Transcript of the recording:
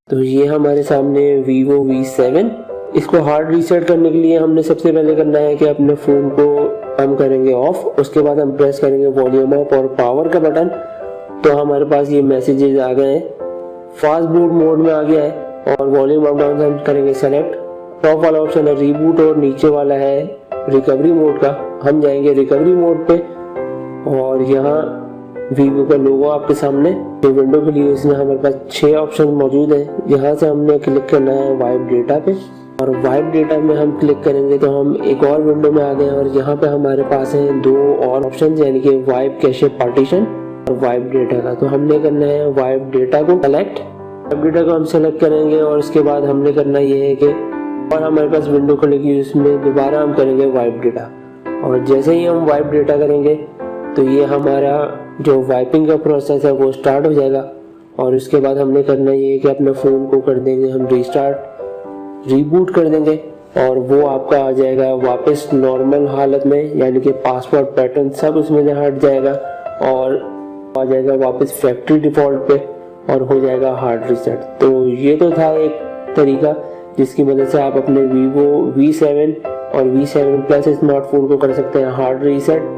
तो ये हमारे सामने Vivo V7। इसको हार्ड रीसेट करने के लिए हमने सबसे पहले करना है कि अपने फ़ोन को हम करेंगे ऑफ, उसके बाद हम प्रेस करेंगे वॉल्यूम अप और पावर का बटन। तो हमारे पास ये मैसेजेस आ गए हैं, फास्ट बूट मोड में आ गया है और वॉल्यूम अप डाउन हम करेंगे सेलेक्ट। टॉप वाला ऑप्शन है रीबूट और नीचे वाला है रिकवरी मोड का, हम जाएंगे रिकवरी मोड पे और यहाँ वीवो का लोगो आपके सामने। ये विंडो खुली है, इसमें हमारे पास 6 ऑप्शन मौजूद हैं। यहाँ से हमने क्लिक करना है वाइप डेटा पे और वाइप डेटा में हम क्लिक करेंगे तो हम एक और विंडो में आ गए और यहाँ पे हमारे पास हैं 2 और ऑप्शन, यानी कि वाइप कैशे पार्टीशन और वाइप डेटा का। तो हमने करना है वाइप डेटा को सेलेक्ट, वाइप डेटा को हम सेलेक्ट करेंगे और उसके बाद हमने करना ये है कि और हमारे पास विंडो खुलेगी, उसमें दोबारा हम करेंगे वाइप डेटा और जैसे ही हम वाइप डेटा करेंगे तो ये हमारा जो वाइपिंग का प्रोसेस है वो स्टार्ट हो जाएगा। और उसके बाद हमने करना ये है कि अपने फ़ोन को कर देंगे हम रीस्टार्ट, रीबूट कर देंगे और वो आपका आ जाएगा वापस नॉर्मल हालत में, यानी कि पासवर्ड पैटर्न सब उसमें से हट जाएगा और आ जाएगा वापस फैक्ट्री डिफ़ॉल्ट पे और हो जाएगा हार्ड रीसेट। तो ये तो था एक तरीका जिसकी मदद से आप अपने Vivo V7 और V7 Plus स्मार्टफोन को कर सकते हैं हार्ड रीसेट।